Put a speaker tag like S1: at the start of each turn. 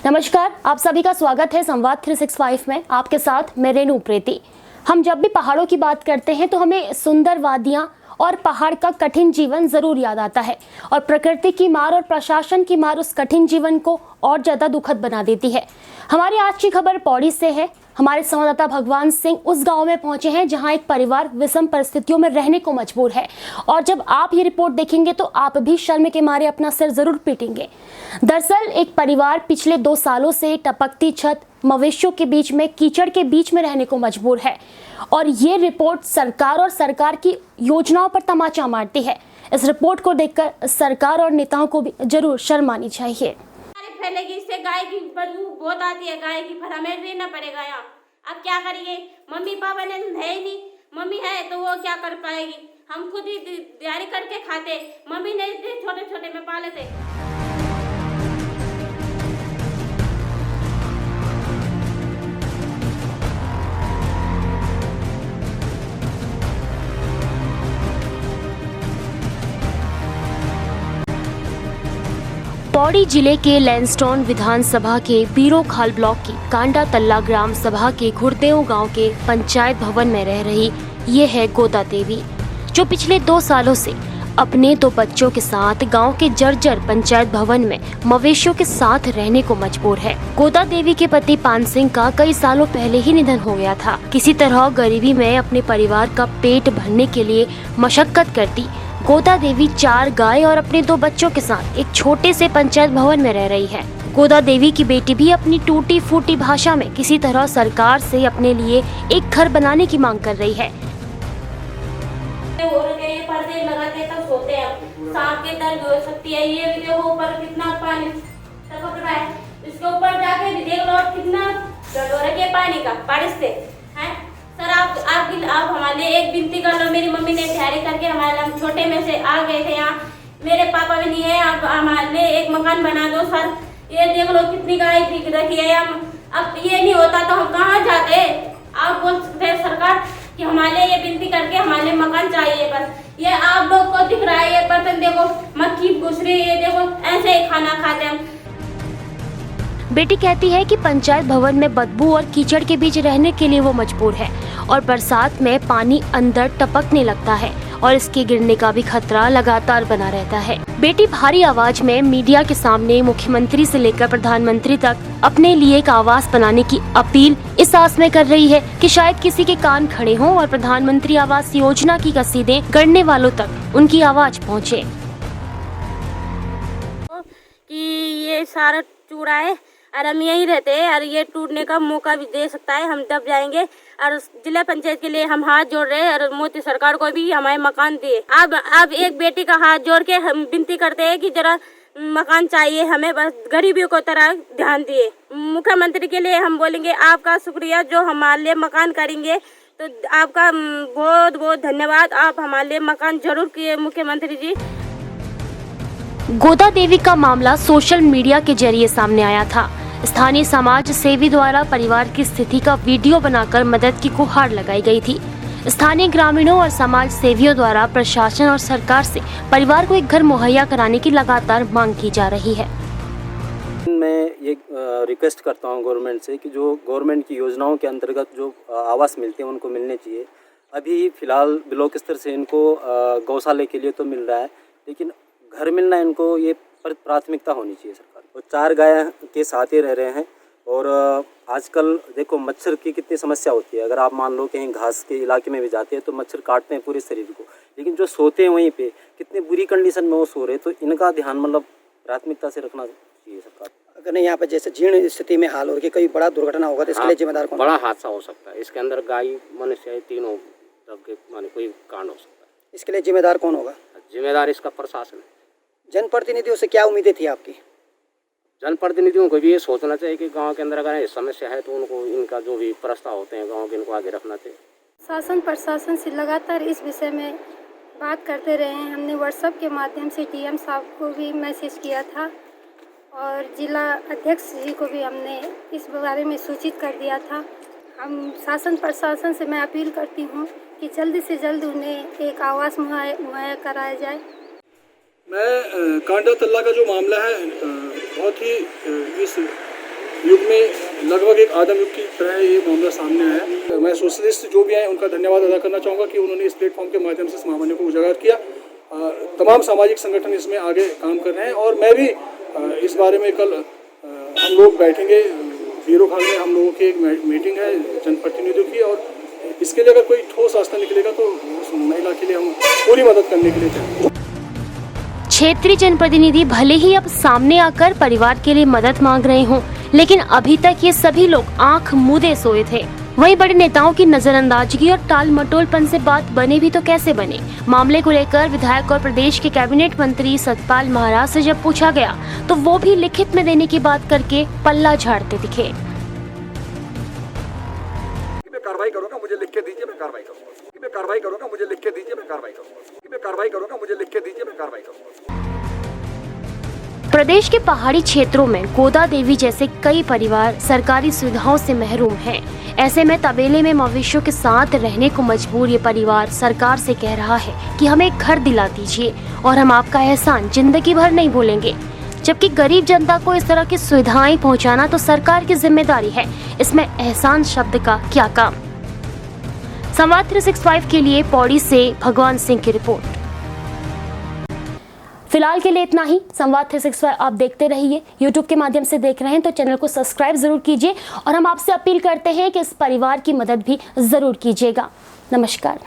S1: नमस्कार, आप सभी का स्वागत है संवाद 365 में। आपके साथ मैं रेणु प्रीति। हम जब भी पहाड़ों की बात करते हैं तो हमें सुंदर वादियां और पहाड़ का कठिन जीवन जरूर याद आता है, और प्रकृति की मार और प्रशासन की मार उस कठिन जीवन को और ज्यादा दुखद बना देती है। हमारी आज की खबर पौड़ी से है। हमारे संवाददाता भगवान सिंह उस गांव में पहुंचे हैं जहां एक परिवार विषम परिस्थितियों में रहने को मजबूर है, और जब आप ये रिपोर्ट देखेंगे तो आप भी शर्म के मारे अपना सिर जरूर पीटेंगे। दरअसल एक परिवार पिछले 2 सालों से टपकती छत, मवेशियों के बीच में, कीचड़ के बीच में रहने को मजबूर है, और ये रिपोर्ट सरकार और सरकार की योजनाओं पर तमाचा मारती है। इस रिपोर्ट को देखकर सरकार और नेताओं को भी जरूर शर्म आनी चाहिए।
S2: फैलेगी, इससे गाय की बदबू बहुत आती है गाय की, पर हमें रहना पड़ेगा यहाँ। अब क्या करिए, मम्मी पापा ने है ही नहीं, मम्मी है तो वो क्या कर पाएगी। हम खुद ही तैयारी करके खाते, मम्मी ने छोटे छोटे में पाले थे।
S1: पौड़ी जिले के लैंसडौन विधानसभा के बीरोखाल ब्लॉक की कांडा तल्ला ग्राम सभा के खुरदेव गांव के पंचायत भवन में रह रही ये है गोदा देवी, जो पिछले 2 सालों से अपने 2 बच्चों के साथ गांव के जर्जर पंचायत भवन में मवेशियों के साथ रहने को मजबूर है। गोदा देवी के पति पान सिंह का कई सालों पहले ही निधन हो गया था। किसी तरह गरीबी में अपने परिवार का पेट भरने के लिए मशक्कत करती गोदा देवी 4 गाय और अपने 2 बच्चों के साथ एक छोटे से पंचायत भवन में रह रही है। गोदा देवी की बेटी भी अपनी टूटी फूटी भाषा में किसी तरह सरकार से अपने लिए एक घर बनाने की मांग कर रही है।
S2: पर्दे लगाते तब सोते हैं, सांप के दर्द हो सकती है। ये भी देखो ऊपर कितना पानी टपक रहा है, इसके ऊपर जाके भी देख लो कितना दर्द हो रहा है पानी का बारिश से है। सर आप हमारे लिए एक विनती कर लो। मेरी मम्मी ने तैयारी करके हम छोटे में से आ गए थे यहाँ, मेरे पापा भी नहीं है। आप हमारे लिए एक मकान बना दो सर। ये देख लो कितनी गाय बिक रखी है। अब ये नहीं होता तो हम कहाँ जाते। आप बोल सकते हैं सरकार कि हमारे लिए ये विनती करके हमारे लिए मकान चाहिए। बस ये आप लोग को दिख रहा है, ये बर्तन देखो मक्खी घुस रही है, देखो ऐसे ही खाना खाते हम।
S1: बेटी कहती है कि पंचायत भवन में बदबू और कीचड़ के बीच रहने के लिए वो मजबूर है, और बरसात में पानी अंदर टपकने लगता है और इसके गिरने का भी खतरा लगातार बना रहता है। बेटी भारी आवाज में मीडिया के सामने मुख्यमंत्री से लेकर प्रधानमंत्री तक अपने लिए एक आवास बनाने की अपील इस आस में कर रही है कि शायद किसी के कान खड़े हों और प्रधानमंत्री आवास योजना की कसीदें गढ़ने वालों तक उनकी आवाज पहुँचे।
S2: कि ये सारा चूड़ा है और हम यहीं रहते हैं, और ये टूटने का मौका भी दे सकता है, हम दब जाएंगे। और जिला पंचायत के लिए हम हाथ जोड़ रहे हैं, और मोदी सरकार को भी हमारे मकान दिए। अब एक बेटी का हाथ जोड़ के हम विनती करते हैं कि जरा मकान चाहिए हमें, बस गरीबियों को तरह ध्यान दिए। मुख्यमंत्री के लिए हम बोलेंगे आपका शुक्रिया जो हमारे लिए मकान करेंगे, तो आपका बहुत बहुत धन्यवाद। आप हमारे लिए मकान जरूर किए मुख्यमंत्री जी।
S1: गोदा देवी का मामला सोशल मीडिया के जरिए सामने आया था। स्थानीय समाज सेवी द्वारा परिवार की स्थिति का वीडियो बनाकर मदद की गुहार लगाई गई थी। स्थानीय ग्रामीणों और समाज सेवियों द्वारा प्रशासन और सरकार से परिवार को एक घर मुहैया कराने की लगातार मांग की जा रही है।
S3: मैं ये रिक्वेस्ट करता हूँ गवर्नमेंट से कि जो गवर्नमेंट की योजनाओं के अंतर्गत जो आवास मिलते हैं उनको मिलने चाहिए। अभी फ़िलहाल ब्लॉक स्तर से इनको गौशाले के लिए तो मिल रहा है, लेकिन घर मिलना इनको ये प्राथमिकता होनी चाहिए सरकार को। 4 गाय के साथ ही रह रहे हैं, और आजकल देखो मच्छर की कितनी समस्या होती है। अगर आप मान लो कहीं घास के इलाके में भी जाते हैं तो मच्छर काटते हैं पूरे शरीर को, लेकिन जो सोते हैं वहीं पे कितनी बुरी कंडीशन में वो सो रहे, तो इनका ध्यान मतलब प्राथमिकता से रखना चाहिए सरकार।
S4: अगर नहीं यहाँ पर जैसे जीर्ण स्थिति में हाल हो रही, कई बड़ा दुर्घटना होगा तो इसके लिए जिम्मेदार कौन?
S5: बड़ा हादसा हो सकता है, इसके अंदर गाय मनुष्य तीनों सबके माने कोई कांड हो सकता है।
S4: इसके लिए जिम्मेदार कौन होगा?
S5: जिम्मेदार इसका प्रशासन है।
S4: जनप्रतिनिधियों से क्या उम्मीदें थी आपकी?
S5: जनप्रतिनिधियों को भी ये सोचना चाहिए कि गांव के अंदर अगर समस्या है तो उनको इनका जो भी प्रस्ताव होते हैं गांव के, इनको आगे रखना चाहिए।
S6: शासन प्रशासन से लगातार इस विषय में बात करते रहे हैं। हमने व्हाट्सएप के माध्यम से डीएम साहब को भी मैसेज किया था, और जिला अध्यक्ष जी को भी हमने इस बारे में सूचित कर दिया था। हम शासन प्रशासन से मैं अपील करती हूँ कि जल्दी से जल्द उन्हें एक आवास मुहैया कराया जाए।
S7: मैं कांडा तल्ला का जो मामला है बहुत ही इस युग में लगभग एक आदम युग की तरह ये मामला सामने आया है। मैं सोशलिस्ट जो भी हैं उनका धन्यवाद अदा करना चाहूँगा कि उन्होंने इस प्लेटफॉर्म के माध्यम से महामान्य को उजागर किया। तमाम सामाजिक संगठन इसमें आगे काम कर रहे हैं और मैं भी इस बारे में कल हम लोग बैठेंगे हीरो खान में। हम लोगों की एक मीटिंग है जनप्रतिनिधियों की और इसके लिए अगर कोई ठोस रास्ता निकलेगा तो उस महिला के लिए हम पूरी मदद करने के लिए चाहेंगे।
S1: क्षेत्रीय जनप्रतिनिधि भले ही अब सामने आकर परिवार के लिए मदद मांग रहे हों, लेकिन अभी तक ये सभी लोग आंख मूंदे सोए थे। वहीं बड़े नेताओं की नजरअंदाजगी और टाल मटोलपन से बात बने भी तो कैसे बने। मामले को लेकर विधायक और प्रदेश के कैबिनेट मंत्री सतपाल महाराज से जब पूछा गया तो वो भी लिखित में देने की बात करके पल्ला झाड़ते दिखे।
S8: कार्रवाई करूंगा, मुझे लिख के दीजिए, मैं कार्रवाई करूंगा। मैं कार्रवाई करूंगा, मुझे लिख के दीजिए, मैं कार्रवाई करूंगा। मैं कार्रवाई करूंगा, मुझे लिख के दीजिए, मैं कार्रवाई करूंगा।
S1: प्रदेश के पहाड़ी क्षेत्रों में गोदा देवी जैसे कई परिवार सरकारी सुविधाओं से महरूम हैं। ऐसे में तबेले में मवेशियों के साथ रहने को मजबूर ये परिवार सरकार से कह रहा है कि हमें एक घर दिला दीजिए और हम आपका एहसान जिंदगी भर नहीं भूलेंगे। जबकि गरीब जनता को इस तरह की सुविधाएं पहुंचाना तो सरकार की जिम्मेदारी है, इसमें एहसान शब्द का क्या काम। संवाद 365 के लिए पौड़ी से भगवान सिंह की रिपोर्ट। फिलहाल के लिए इतना ही। संवाद 365 आप देखते रहिए। YouTube के माध्यम से देख रहे हैं तो चैनल को सब्सक्राइब जरूर कीजिए और हम आपसे अपील करते हैं कि इस परिवार की मदद भी जरूर कीजिएगा। नमस्कार।